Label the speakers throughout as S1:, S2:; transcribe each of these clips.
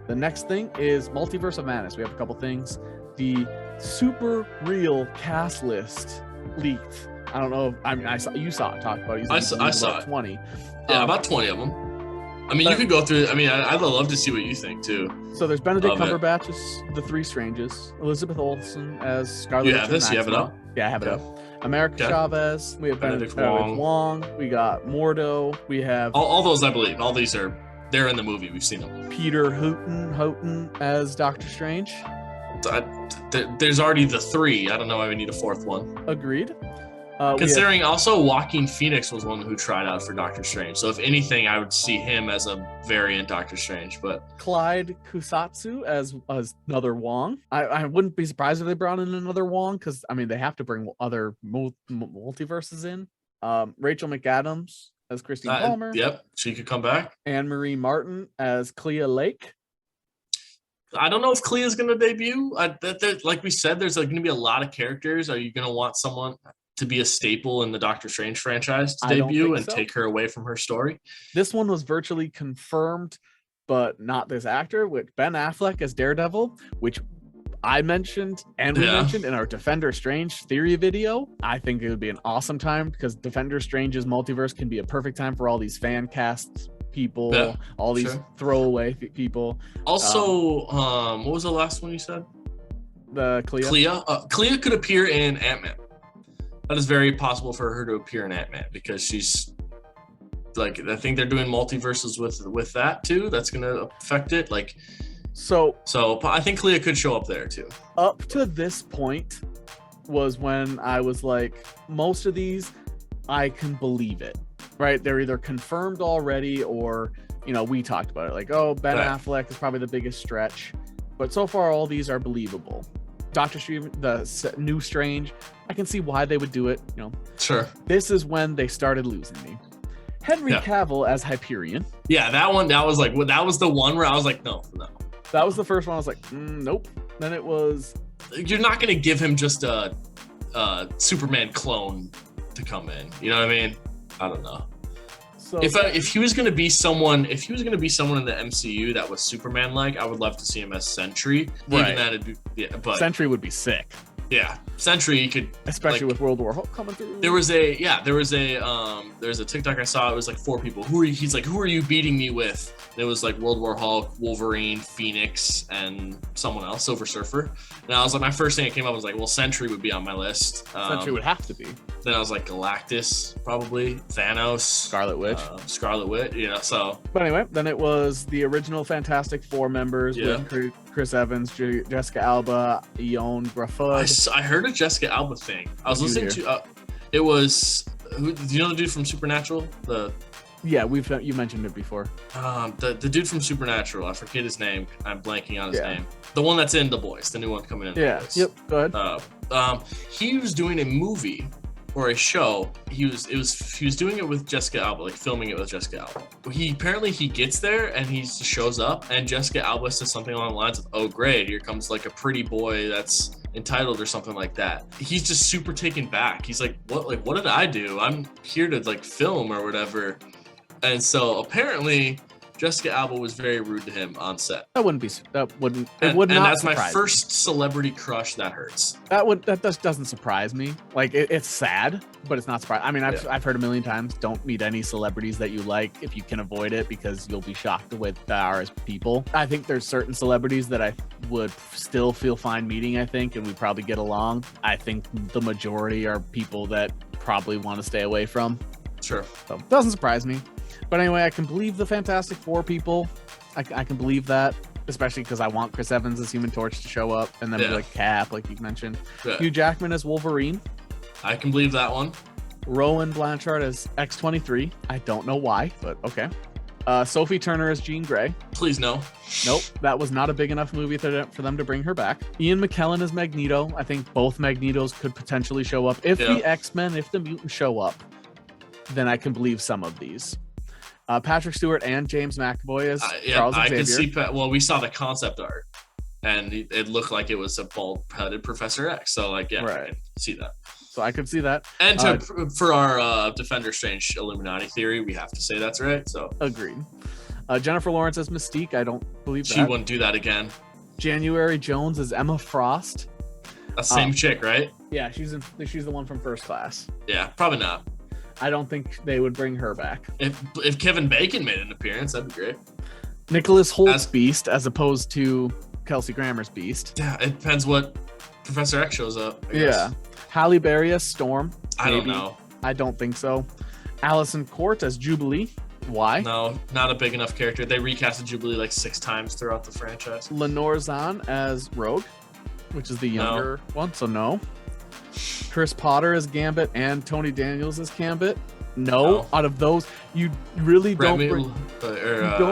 S1: The next thing is Multiverse of Madness. We have a couple things. The super real cast list leaked. I don't know. You saw it. Talked about it.
S2: I saw it.
S1: 20.
S2: Yeah, about 20 of them. I mean, you could go through. I mean, I'd love to see what you think too.
S1: So there's Benedict Cumberbatch as the Three Stranges, Elizabeth Olsen as Scarlet Witch.
S2: You have this? You have it up?
S1: Yeah, I have it up. America Chavez. We have Benedict Wong. We got Mordo. We have
S2: all those. I believe all these they're in the movie. We've seen them.
S1: Peter Houghton as Doctor Strange.
S2: There's already the 3. I don't know why we need a 4th one.
S1: Agreed.
S2: Considering also Joaquin Phoenix was one who tried out for Doctor Strange. So if anything, I would see him as a variant Doctor Strange. But
S1: Clyde Kusatsu as another Wong. I wouldn't be surprised if they brought in another Wong because, I mean, they have to bring other multiverses in. Rachel McAdams as Christine Palmer.
S2: Yep, she could come back.
S1: Anne-Marie Martin as Clea Lake.
S2: I don't know if Clea's going to debut. Like we said, there's going to be a lot of characters. Are you going to want someone to be a staple in the Doctor Strange franchise to debut and take her away from her story?
S1: This one was virtually confirmed, but not this actor, with Ben Affleck as Daredevil, which I mentioned and we mentioned in our Defender Strange theory video. I think it would be an awesome time because Defender Strange's multiverse can be a perfect time for all these fan casts people, all these throwaway people.
S2: Also, what was the last one you said?
S1: The
S2: Clea. Clea could appear in Ant-Man. That is very possible for her to appear in Ant-Man because she's like, I think they're doing multiverses with that too. That's going to affect it. Like, so I think Clea could show up there too.
S1: Up to this point was when I was like, most of these, I can believe it, right? They're either confirmed already or, we talked about it. Like, Ben Affleck is probably the biggest stretch, but so far all these are believable. Doctor Strange, the new Strange, I can see why they would do it.
S2: Sure.
S1: This is when they started losing me. Henry Cavill as Hyperion.
S2: Yeah, that one. That was the one where I was like, no.
S1: That was the first one. I was like, nope. Then it was.
S2: You're not gonna give him just a Superman clone to come in. You know what I mean? I don't know. So if he was gonna be someone, in the MCU that was Superman like, I would love to see him as Sentry.
S1: Right.
S2: But
S1: Sentry would be sick.
S2: Yeah, Sentry could,
S1: especially with World War Hulk coming through.
S2: There was a TikTok I saw. It was like 4 people. He's like, who are you beating me with? And it was like World War Hulk, Wolverine, Phoenix, and someone else, Silver Surfer. And I was like, my first thing that came up was like, well, Sentry would be on my list.
S1: Sentry would have to be.
S2: Then I was like, Galactus, probably Thanos,
S1: Scarlet Witch.
S2: So.
S1: But anyway, then it was the original Fantastic Four members with Chris Evans, Jessica Alba, Eoin Greyjoy.
S2: I heard a Jessica Alba thing. I was listening to. It was. Do you know the dude from Supernatural?
S1: You mentioned it before.
S2: The dude from Supernatural. I forget his name. I'm blanking on his name. The one that's in The Boys. The new one coming in.
S1: The Boys. Yep. Go
S2: ahead. He was doing a movie or a show. He was doing it with Jessica Alba, like filming it with Jessica Alba. He gets there and he shows up, and Jessica Alba says something along the lines of, "Oh, great! Here comes like a pretty boy that's entitled," or something like that. He's just super taken back. He's like, "What? Like, what did I do? I'm here to like film or whatever." And so apparently Jessica Alba was very rude to him on set.
S1: It would not.
S2: And that's my first celebrity crush. That hurts.
S1: That doesn't surprise me. Like it's sad, but it's not surprising. I mean, I've heard a million times, don't meet any celebrities that you like if you can avoid it, because you'll be shocked with they are as people. I think there's certain celebrities that I would still feel fine meeting, I think, and we probably get along. I think the majority are people that probably want to stay away from.
S2: Sure.
S1: So it doesn't surprise me. But anyway, I can believe the Fantastic Four people. I can believe that, especially because I want Chris Evans as Human Torch to show up, and then like Cap, like you mentioned. Yeah. Hugh Jackman as Wolverine.
S2: I can believe that one.
S1: Rowan Blanchard as X-23. I don't know why, but okay. Sophie Turner as Jean Grey.
S2: Please no.
S1: Nope, that was not a big enough movie for them to bring her back. Ian McKellen as Magneto. I think both Magnetos could potentially show up. If the X-Men, if the mutants show up, then I can believe some of these. Patrick Stewart and James McAvoy as Charles Xavier. I can see.
S2: We saw the concept art, and it looked like it was a bald-headed Professor X. So, I can see that.
S1: So I could see that.
S2: And for our Defender Strange Illuminati theory, we have to say that's right. So
S1: agreed. Jennifer Lawrence as Mystique. I don't believe
S2: She
S1: that.
S2: wouldn't do that again.
S1: January Jones as Emma Frost.
S2: A same chick, right?
S1: Yeah, she's the one from First Class.
S2: Yeah, probably not.
S1: I don't think they would bring her back.
S2: If Kevin Bacon made an appearance, that'd be great.
S1: Nicholas Holt's Beast as opposed to Kelsey Grammer's Beast.
S2: Yeah, it depends what Professor X shows up. I guess.
S1: Yeah. Halle Berry as Storm.
S2: I don't know.
S1: I don't think so. Allison Court as Jubilee. Why?
S2: No, not a big enough character. They recasted Jubilee like 6 times throughout the franchise.
S1: Lenore Zahn as Rogue, which is the younger one, so no. Chris Potter as Gambit and Tony Daniels as Gambit. No. Out of those, you really don't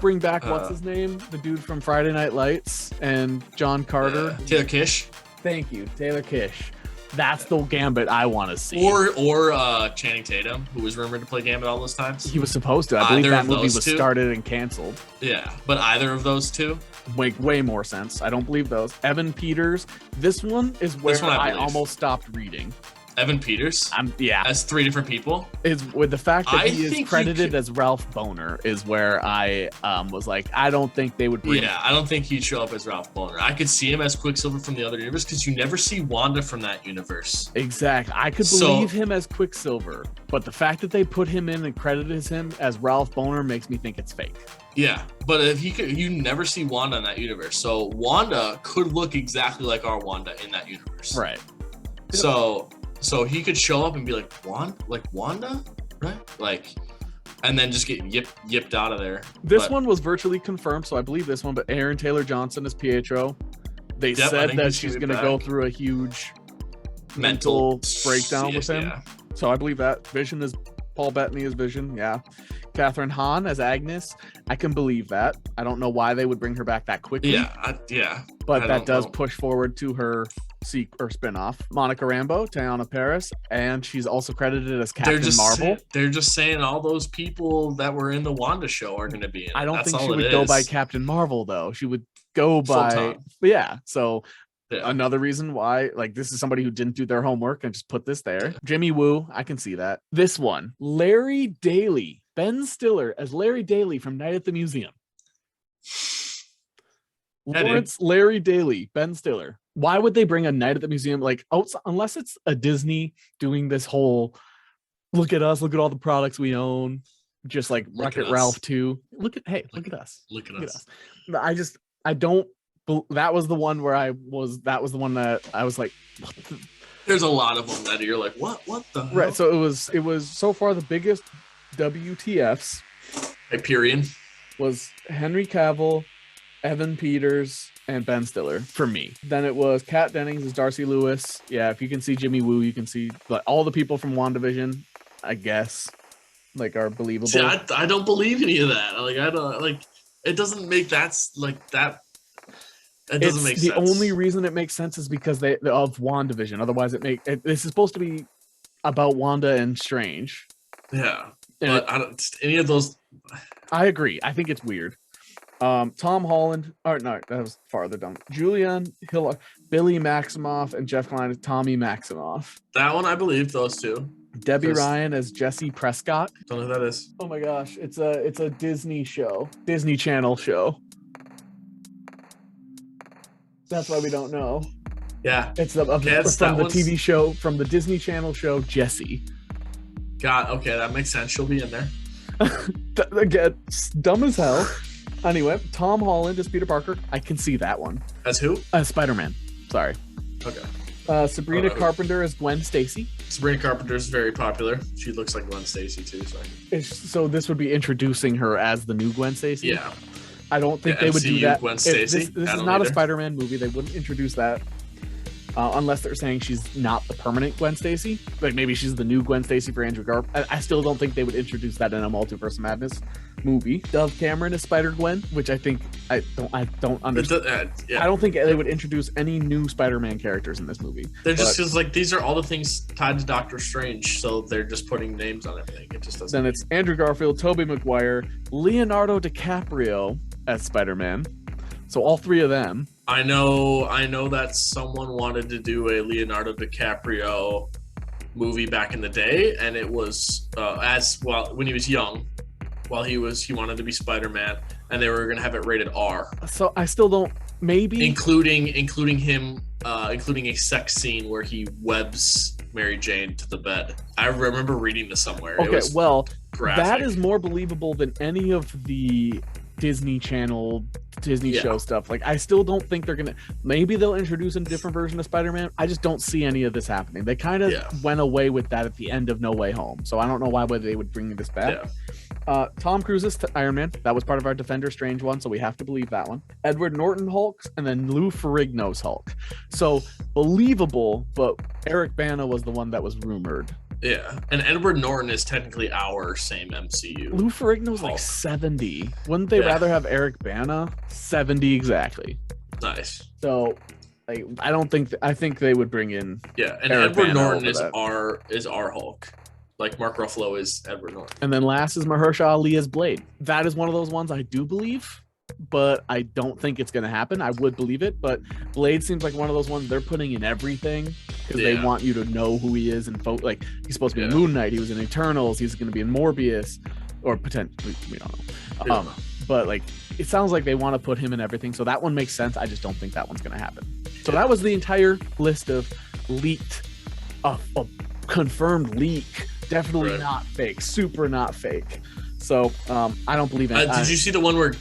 S1: bring back what's his name, the dude from Friday Night Lights and John Carter.
S2: Taylor Kish.
S1: Thank you, Taylor Kish. That's the Gambit I want to see.
S2: Or Channing Tatum, who was rumored to play Gambit all those times.
S1: He was supposed to. I believe that movie was started and canceled.
S2: Yeah, but either of those two
S1: make way more sense. I don't believe those. Evan Peters. This one is where I almost stopped reading.
S2: Evan Peters?
S1: Yeah.
S2: As 3 different people?
S1: Is with the fact that he is credited as Ralph Boner is where I was like, I don't think they would bring.
S2: Yeah, I don't think he'd show up as Ralph Boner. I could see him as Quicksilver from the other universe because you never see Wanda from that universe.
S1: Exactly. I could believe him as Quicksilver, but the fact that they put him in and credited him as Ralph Boner makes me think it's fake.
S2: Yeah, but if you never see Wanda in that universe. So Wanda could look exactly like our Wanda in that universe.
S1: Right.
S2: So he could show up and be like, Wanda? Right? Like, and then just get yipped out of there.
S1: This one was virtually confirmed, so I believe this one, but Aaron Taylor Johnson is Pietro. They said that she's going to go through a huge mental breakdown with him. Yeah. So I believe that. Vision is Paul Bettany as Vision, yeah. Kathryn Hahn as Agnes. I can believe that. I don't know why they would bring her back that quickly.
S2: Yeah.
S1: But that does push forward to her spin-off. Monica Rambeau, Teyonah Parris, and she's also credited as Captain Marvel.
S2: They're just saying all those people that were in the Wanda show are going to be in it.
S1: I don't think she would go by Captain Marvel, though. She would go by... Yeah, so... Yeah. Another reason why, like, this is somebody who didn't do their homework and just put this there. Jimmy Woo, I can see that. This one, Larry Daley, Ben Stiller as Larry Daley from Night at the Museum. Larry Daley, Ben Stiller. Why would they bring a Night at the Museum? Like, unless it's a Disney doing this whole, look at us, look at all the products we own, just like Wreck-It Ralph 2. Look at us.
S2: Look at us.
S1: I don't. That was the one where that was the one that I was like, what the?
S2: There's a lot of them that you're like, what the hell?
S1: Right. So it was so far the biggest WTFs.
S2: Hyperion
S1: was Henry Cavill, Evan Peters, and Ben Stiller for me. Then it was Kat Dennings as Darcy Lewis. Yeah, if you can see Jimmy Woo, you can see all the people from WandaVision, I guess, like, are believable.
S2: See, I don't believe any of that. Like, I don't like. It doesn't make that like that. It doesn't make sense.
S1: The only reason it makes sense is because of WandaVision. Otherwise, this is supposed to be about Wanda and Strange.
S2: Yeah, but I don't. Any of those.
S1: I agree. I think it's weird. Tom Holland. No, that was farther down. Julian Hill, Billy Maximoff, and Jeff Klein as Tommy Maximoff.
S2: That one, I believe those two.
S1: Debbie Ryan as Jessie Prescott.
S2: Don't know who that is.
S1: Oh my gosh, it's a Disney show, Disney Channel show. That's why we don't know.
S2: Yeah.
S1: It's from the TV show, from the Disney Channel show, Jessie.
S2: God, okay, that makes sense. She'll be in there.
S1: Again, dumb as hell. Anyway, Tom Holland as Peter Parker. I can see that one.
S2: As who?
S1: Spider-Man. Sorry.
S2: Okay.
S1: Sabrina Carpenter as Gwen Stacy.
S2: Sabrina Carpenter is very popular. She looks like Gwen Stacy too.
S1: So this would be introducing her as the new Gwen Stacy?
S2: Yeah.
S1: I don't think they would do that.
S2: Gwen Stacy.
S1: This is not a Spider-Man movie. They wouldn't introduce that unless they're saying she's not the permanent Gwen Stacy. Like, maybe she's the new Gwen Stacy for Andrew Garfield. I still don't think they would introduce that in a Multiverse of Madness movie. Dove Cameron is Spider-Gwen, which I don't understand. I don't think they would introduce any new Spider-Man characters in this movie.
S2: They're just like, these are all the things tied to Doctor Strange, so they're just putting names on everything. It just doesn't.
S1: Then it's Andrew Garfield, Tobey Maguire, Leonardo DiCaprio as Spider-Man. So all 3 of them.
S2: I know that someone wanted to do a Leonardo DiCaprio movie back in the day, and it was when he was young, while he wanted to be Spider-Man, and they were gonna have it rated R.
S1: So I still don't. Maybe
S2: including a sex scene where he webs Mary Jane to the bed. I remember reading this somewhere.
S1: Okay, well,
S2: graphic.
S1: That is more believable than any of the Disney Channel, Disney show stuff. Like, I still don't think they're gonna. Maybe they'll introduce a different version of Spider-Man. I just don't see any of this happening. They kind of went away with that at the end of No Way Home, so I don't know why they would bring this back.
S2: Yeah.
S1: Tom Cruise's Iron Man, that was part of our Defender Strange one, so we have to believe that one. Edward Norton Hulk, and then Lou Ferrigno's Hulk. So believable, but Eric Bana was the one that was rumored.
S2: Yeah, and Edward Norton is technically our same MCU.
S1: Lou Ferrigno's like 70. Wouldn't they rather have Eric Bana? 70 exactly.
S2: Nice.
S1: So, like, I think they would bring in.
S2: Yeah, and Eric Edward Bana Norton is our Hulk. Like Mark Ruffalo is Edward Norton.
S1: And then last is Mahershala Ali as Blade. That is one of those ones I do believe, but I don't think it's going to happen. I would believe it, but Blade seems like one of those ones they're putting in everything because they want you to know who he is. And like, he's supposed to be in Moon Knight. He was in Eternals. He's going to be in Morbius, or potentially, we don't know. But like, it sounds like they want to put him in everything. So that one makes sense. I just don't think that one's going to happen. So that was the entire list of leaked, a confirmed leak. Definitely not fake. Super not fake. So I don't believe it.
S2: Did you see the one where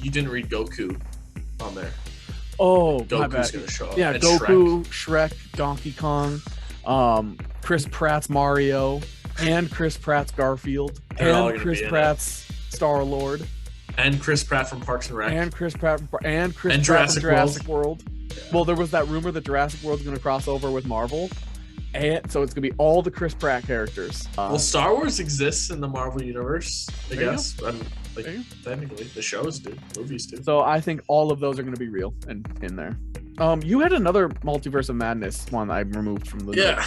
S2: you didn't read Goku on there?
S1: Oh,
S2: Goku's gonna show up.
S1: Yeah,
S2: and
S1: Goku, Shrek, Donkey Kong, Chris Pratt's Mario, and Chris Pratt's Garfield, and Chris Pratt's Star-Lord,
S2: and Chris Pratt from Parks and Rec,
S1: and Chris Pratt from Jurassic World. Yeah. Well, there was that rumor that Jurassic World's going to cross over with Marvel. And so it's gonna be all the Chris Pratt characters.
S2: Well, Star Wars exists in the Marvel universe, I guess. Technically, the shows do, movies do.
S1: So I think all of those are gonna be real and in there. You had another Multiverse of Madness one I removed from the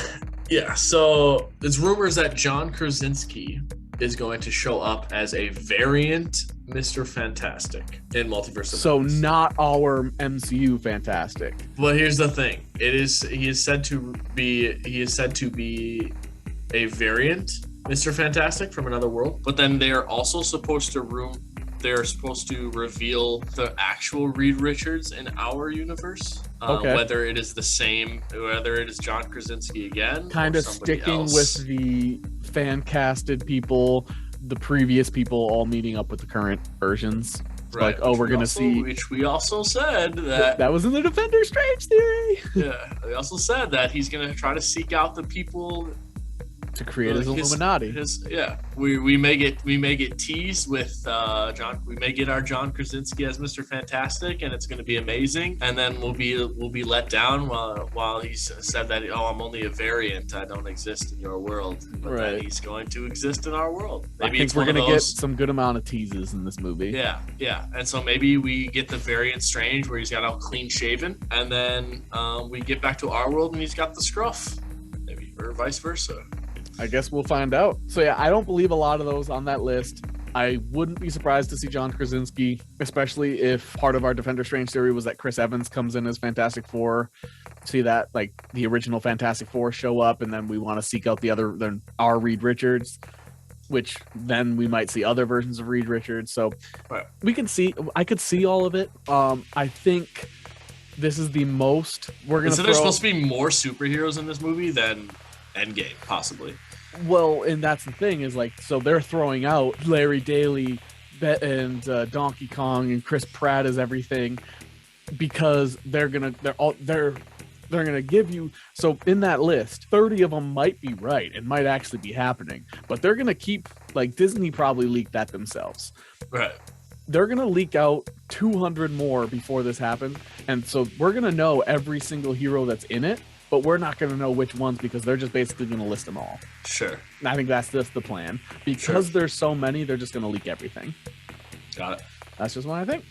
S2: yeah. So it's rumors that John Krasinski is going to show up as a variant Mr. Fantastic in Multiverse of Madness.
S1: So not our MCU Fantastic.
S2: Well, here's the thing. He is said to be a variant Mr. Fantastic from another world, but then they are also supposed to reveal the actual Reed Richards in our universe. Whether it is the same, whether it is John Krasinski again,
S1: kind of sticking with the fan casted people, the previous people all meeting up with the current versions.
S2: Right.
S1: Like, we're gonna see.
S2: Which we also said that
S1: was in the Defender Strange theory.
S2: Yeah, they also said that he's gonna try to seek out the people
S1: to create his Illuminati.
S2: We may get teased with John. We may get our John Krasinski as Mr. Fantastic, and it's going to be amazing. And then we'll be let down while he's said that I'm only a variant. I don't exist in your world, but that he's going to exist in our world. Maybe
S1: I think we're going to get some good amount of teases in this movie.
S2: Yeah. And so maybe we get the variant Strange where he's got all clean shaven, and then we get back to our world and he's got the scruff, maybe, or vice versa.
S1: I guess we'll find out. So yeah, I don't believe a lot of those on that list. I wouldn't be surprised to see John Krasinski, especially if part of our Defender Strange theory was that Chris Evans comes in as Fantastic Four. See that, like, the original Fantastic Four show up, and then we want to seek out our Reed Richards, which then we might see other versions of Reed Richards. So I could see all of it. I think this is the most we're gonna.
S2: So there's supposed to be more superheroes in this movie than Endgame, possibly.
S1: Well, and that's the thing is, like, so they're throwing out Larry Daley and Donkey Kong and Chris Pratt as everything because they're gonna give you. So in that list, 30 of them might be right and might actually be happening, but they're gonna keep, like, Disney probably leaked that themselves.
S2: Right.
S1: They're gonna leak out 200 more before this happens, and so we're gonna know every single hero that's in it. But we're not going to know which ones because they're just basically going to list them all.
S2: Sure.
S1: And I think that's just the plan. Because there's so many, they're just going to leak everything.
S2: Got it.
S1: That's just what I think.